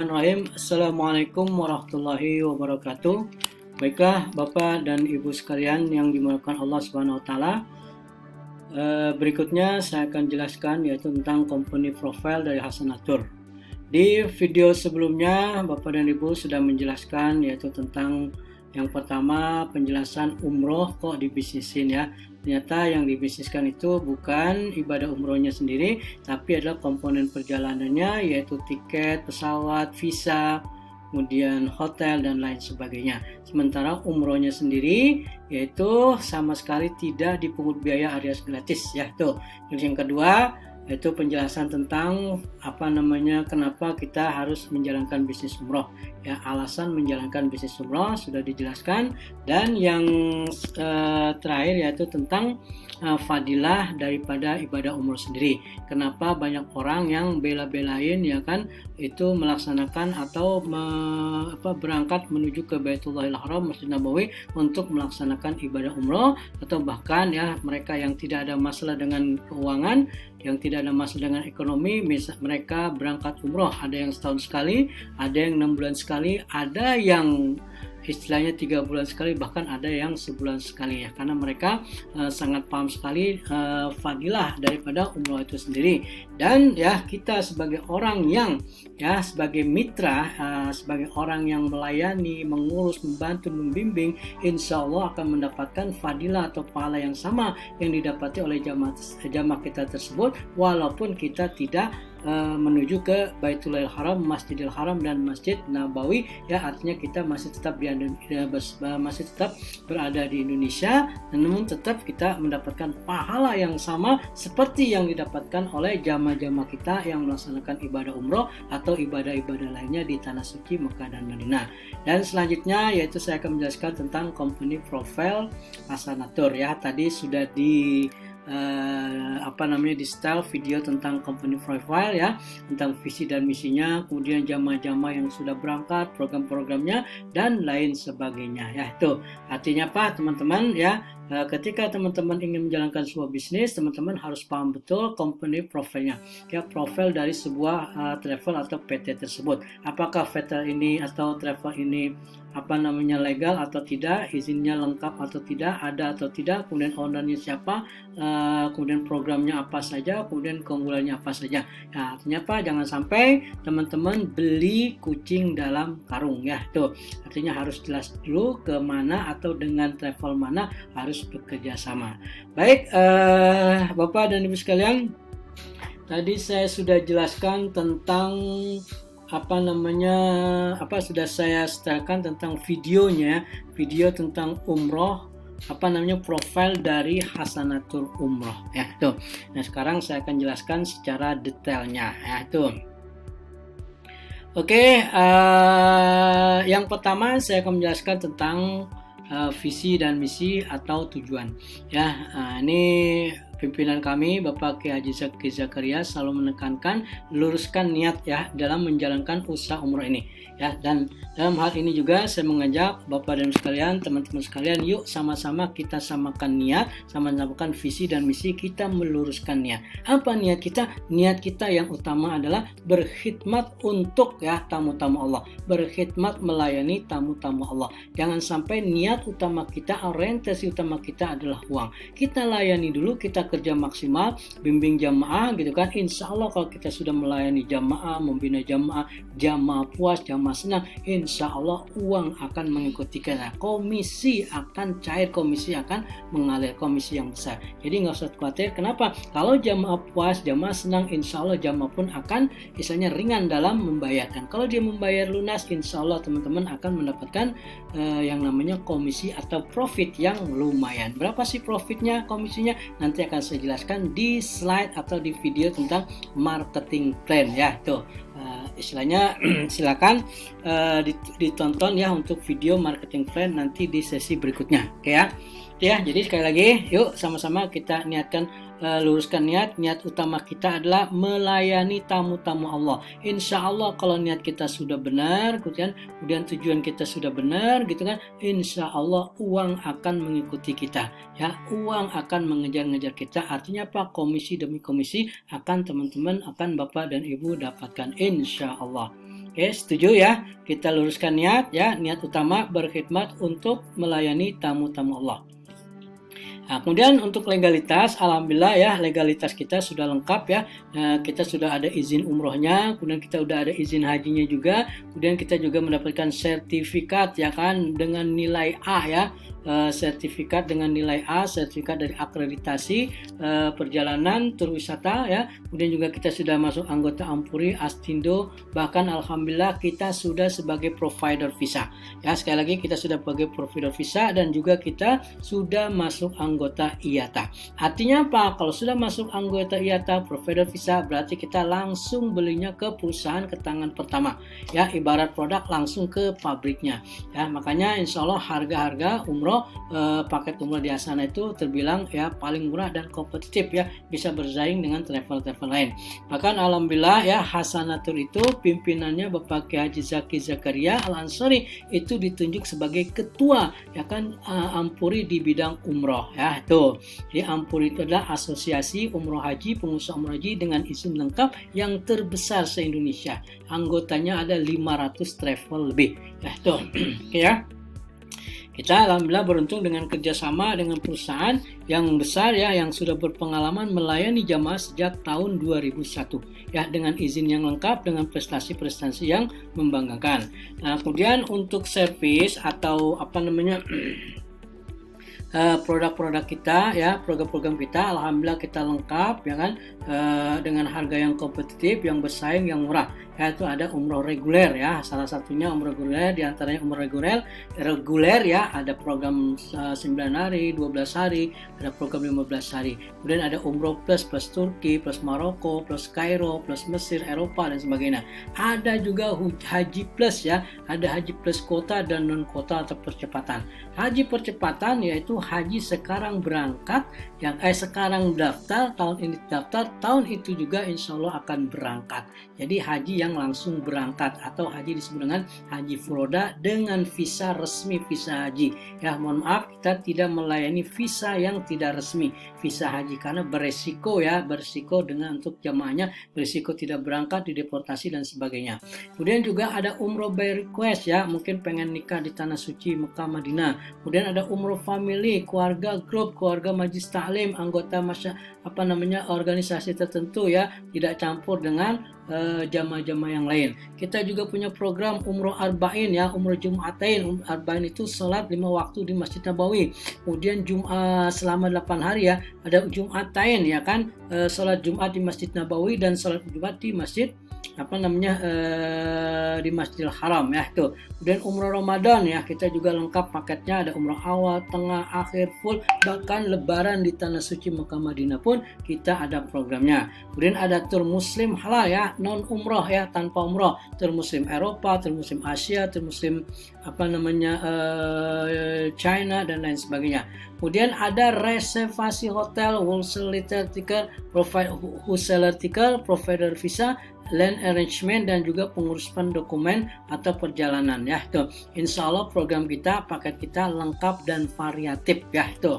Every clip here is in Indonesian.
Bismillahirrahmanirrahim. Assalamualaikum warahmatullahi wabarakatuh. Baiklah Bapak dan Ibu sekalian yang dimuliakan Allah Subhanahu wa taala. Berikutnya saya akan jelaskan yaitu tentang company profile dari Hasanatur. Di video sebelumnya Bapak dan Ibu sudah menjelaskan yaitu tentang yang pertama penjelasan umroh kok dibisnisin ya. Ternyata yang dibisniskan itu bukan ibadah umrohnya sendiri, tapi adalah komponen perjalanannya yaitu tiket, pesawat, visa, kemudian hotel dan lain sebagainya. Sementara umrohnya sendiri yaitu sama sekali tidak dipungut biaya alias gratis ya tuh. Terus yang kedua yaitu penjelasan tentang kenapa kita harus menjalankan bisnis umroh ya, alasan menjalankan bisnis umroh sudah dijelaskan. Dan yang terakhir yaitu tentang fadilah daripada ibadah umroh sendiri, kenapa banyak orang yang bela-belain ya kan itu melaksanakan atau berangkat menuju ke Baitullahil Haram, Masjid Nabawi untuk melaksanakan ibadah umroh, atau bahkan ya mereka yang tidak ada masalah dengan keuangan, yang tidak ada masalah dengan ekonomi, mereka berangkat umroh, ada yang setahun sekali, ada yang 6 bulan sekali, ada yang istilahnya 3 bulan sekali, bahkan ada yang sebulan sekali ya, karena mereka sangat paham sekali fadilah daripada umroh itu sendiri. Dan ya kita sebagai orang yang ya sebagai mitra, sebagai orang yang melayani, mengurus, membantu, membimbing, insya Allah akan mendapatkan fadilah atau pahala yang sama yang didapati oleh jamaah kita tersebut, walaupun kita tidak menuju ke Baitullahil Haram, Masjidil Haram dan Masjid Nabawi ya, artinya kita masih tetap berada di Indonesia, namun tetap kita mendapatkan pahala yang sama seperti yang didapatkan oleh jamaah-jamaah kita yang melaksanakan ibadah umroh atau ibadah-ibadah lainnya di tanah suci Mekah dan Madinah. Dan selanjutnya yaitu saya akan menjelaskan tentang company profile Hasanatur ya. Tadi sudah di di style video tentang company profile ya, tentang visi dan misinya, kemudian jamaah-jamaah yang sudah berangkat, program-programnya dan lain sebagainya ya. Itu artinya apa teman-teman ya, ketika teman-teman ingin menjalankan sebuah bisnis, teman-teman harus paham betul company profile-nya ya, profil dari sebuah travel atau PT tersebut, apakah PT ini atau travel ini legal atau tidak, izinnya lengkap atau tidak, ada atau tidak, kemudian ownernya siapa, kemudian programnya apa saja, kemudian keunggulannya apa saja. Nah, artinya apa? Jangan sampai teman-teman beli kucing dalam karung ya. Tuh, artinya harus jelas dulu ke mana atau dengan travel mana harus bekerja sama. Baik, Bapak dan Ibu sekalian, tadi saya sudah jelaskan tentang sudah saya setelkan tentang videonya, video tentang umroh, profil dari Hasanatur Umroh ya tuh. Nah sekarang saya akan jelaskan secara detailnya ya tuh. Oke, yang pertama saya akan menjelaskan tentang visi dan misi atau tujuan ya. Ini pimpinan kami Bapak Kiai Haji Zaki Zakaria selalu menekankan luruskan niat ya dalam menjalankan usaha umroh ini ya. Dan dalam hal ini juga saya mengajak Bapak dan sekalian, teman-teman sekalian, yuk sama-sama kita samakan niat, sama-samakan visi dan misi, kita meluruskan niat. Apa niat kita? Niat kita yang utama adalah berkhidmat untuk ya tamu-tamu Allah, berkhidmat melayani tamu-tamu Allah. Jangan sampai niat utama kita, orientasi utama kita adalah uang. Kita layani dulu, kita kerja maksimal, bimbing jamaah gitu kan. Insya Allah kalau kita sudah melayani jamaah, membina jamaah puas, jamaah senang, insya Allah uang akan mengikuti kita. Komisi akan cair, komisi akan mengalir, komisi yang besar. Jadi nggak usah khawatir. Kenapa? Kalau jamaah puas, jamaah senang, insya Allah jamaah pun akan misalnya ringan dalam membayarkan. Kalau dia membayar lunas, insya Allah teman-teman akan mendapatkan yang namanya komisi atau profit yang lumayan. Berapa sih profitnya, komisinya? Nanti akan saya jelaskan di slide atau di video tentang marketing plan ya. Tuh istilahnya silakan ditonton ya untuk video marketing plan nanti di sesi berikutnya. Oke ya. Jadi sekali lagi yuk sama-sama kita niatkan, luruskan niat utama kita adalah melayani tamu-tamu Allah. Insya Allah kalau niat kita sudah benar, kemudian tujuan kita sudah benar gitu kan, insya Allah uang akan mengikuti kita ya, uang akan mengejar-ngejar kita. Artinya apa? Komisi demi komisi akan teman-teman, akan Bapak dan Ibu dapatkan insya Allah. Oke, setuju ya? Kita luruskan niat ya, niat utama berkhidmat untuk melayani tamu-tamu Allah. Nah, kemudian untuk legalitas, alhamdulillah ya legalitas kita sudah lengkap ya. Kita sudah ada izin umrohnya, kemudian kita sudah ada izin hajinya juga, kemudian kita juga mendapatkan sertifikat ya kan dengan nilai A ya. Sertifikat dengan nilai A, sertifikat dari akreditasi perjalanan tur wisata ya. Kemudian juga kita sudah masuk anggota Ampuri, Astindo, bahkan alhamdulillah kita sudah sebagai provider visa. Ya, sekali lagi kita sudah sebagai provider visa dan juga kita sudah masuk anggota IATA. Artinya apa? Kalau sudah masuk anggota IATA, provider visa, berarti kita langsung belinya ke perusahaan ke tangan pertama. Ya, ibarat produk langsung ke pabriknya. Ya, makanya insya Allah harga-harga umroh paket umroh di Hasana itu terbilang ya paling murah dan kompetitif ya, bisa bersaing dengan travel-travel lain. Bahkan alhamdulillah ya Hasanatur itu pimpinannya Bapak Kiai Haji Zaki Zakaria Al-Ansori itu ditunjuk sebagai ketua ya kan Ampuri di bidang umroh ya itu. Jadi Ampuri itu adalah asosiasi umroh haji, pengusaha umroh haji dengan izin lengkap yang terbesar se-Indonesia. Anggotanya ada 500 travel lebih ya itu. Oke ya. Kita alhamdulillah beruntung dengan kerjasama dengan perusahaan yang besar ya yang sudah berpengalaman melayani jamaah sejak tahun 2001 ya dengan izin yang lengkap dengan prestasi-prestasi yang membanggakan. Nah, kemudian untuk servis atau produk-produk kita ya program-program kita alhamdulillah kita lengkap ya kan dengan harga yang kompetitif, yang bersaing, yang murah. Ya, itu ada umroh reguler ya, salah satunya umroh reguler, diantaranya umroh reguler ya, ada program 9 hari, 12 hari, ada program 15 hari. Kemudian ada umroh plus Turki, plus Maroko, plus Kairo, plus Mesir, Eropa dan sebagainya. Ada juga haji plus ya, ada haji plus kota dan non kota atau percepatan. Haji percepatan yaitu haji sekarang berangkat, yang sekarang daftar, tahun ini daftar, tahun itu juga insya Allah akan berangkat. Jadi haji yang langsung berangkat atau haji disebut dengan haji furoda dengan visa resmi, visa haji. Ya mohon maaf kita tidak melayani visa yang tidak resmi, visa haji karena beresiko dengan untuk jamaahnya, beresiko tidak berangkat, dideportasi dan sebagainya. Kemudian juga ada umroh by request ya, mungkin pengen nikah di tanah suci Mekah Madinah. Kemudian ada umroh family, keluarga grup, keluarga majlis taklim, anggota organisasi tertentu ya, tidak campur dengan jamaah-jamaah yang lain. Kita juga punya program umroh arba'in ya, umroh Jum'atain. Arba'in itu salat 5 waktu di Masjid Nabawi. Kemudian selama 8 hari ya, ada Jum'atain ya kan, salat Jumat di Masjid Nabawi dan salat Jumat di Masjid di Masjidil Haram ya itu. Kemudian umroh Ramadan ya, kita juga lengkap paketnya, ada umroh awal, tengah, akhir, full, bahkan lebaran di tanah suci Mekah Madinah pun kita ada programnya. Kemudian ada tur muslim halal ya, non umroh ya, tanpa umroh, tur muslim Eropa, tur muslim Asia, tur muslim China dan lain sebagainya. Kemudian ada reservasi hotel, wholesaler ticket, provider visa, land arrangement dan juga pengurusan dokumen atau perjalanan ya itu. Insya Allah program kita, paket kita lengkap dan variatif ya itu.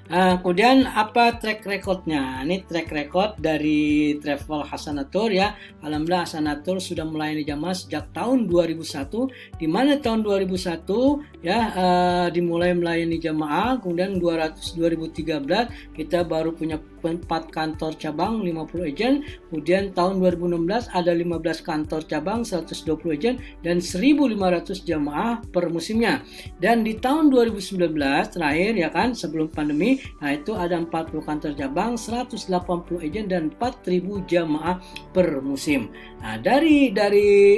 Kemudian apa track recordnya? Ini track record dari Travel Hasanatur ya. Alhamdulillah Hasanatur sudah melayani jamaah sejak tahun 2001. Di mana tahun 2001 ya dimulai melayani jamaah, kemudian 2013 kita baru punya 4 kantor cabang, 50 agent. Kemudian tahun 2016 ada 15 kantor cabang, 120 agent dan 1.500 jamaah per musimnya. Dan di tahun 2019 terakhir ya kan sebelum pandemi, nah itu ada 40 kantor cabang, 180 agent dan 4.000 jamaah per musim. Nah, dari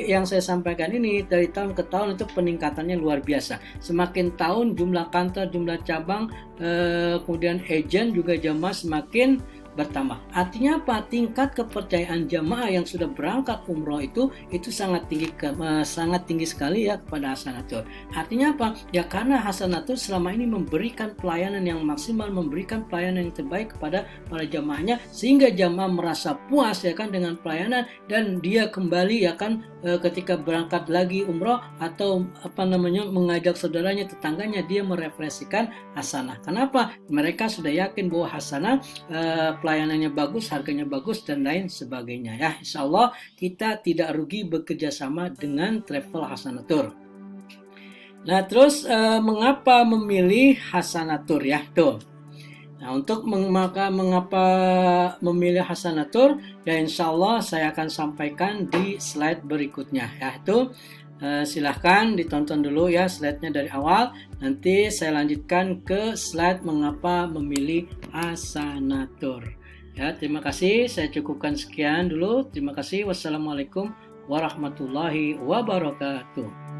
yang saya sampaikan ini dari tahun ke tahun itu peningkatannya luar biasa. Semakin tahun jumlah kantor, jumlah cabang, kemudian agent juga jamaah semakin bertambah. Artinya apa? Tingkat kepercayaan jamaah yang sudah berangkat umroh itu sangat tinggi sekali ya kepada Hasanatur. Artinya apa? Ya karena Hasanatur selama ini memberikan pelayanan yang maksimal, memberikan pelayanan yang terbaik kepada para jamaahnya sehingga jamaah merasa puas ya kan dengan pelayanan dan dia kembali ya kan ketika berangkat lagi umroh atau mengajak saudaranya, tetangganya, dia merefleksikan Hasanah. Kenapa? Mereka sudah yakin bahwa Hasanah pelayanannya bagus, harganya bagus, dan lain sebagainya. Ya, insya Allah kita tidak rugi bekerja sama dengan Travel Hasanatur. Nah, terus mengapa memilih Hasanatur ya? Tuh. Nah, untuk mengapa memilih Hasanatur, ya insya Allah saya akan sampaikan di slide berikutnya. Ya, itu silahkan ditonton dulu ya slide-nya dari awal. Nanti saya lanjutkan ke slide mengapa memilih Hasanatur. Ya, terima kasih. Saya cukupkan sekian dulu. Terima kasih. Wassalamualaikum warahmatullahi wabarakatuh.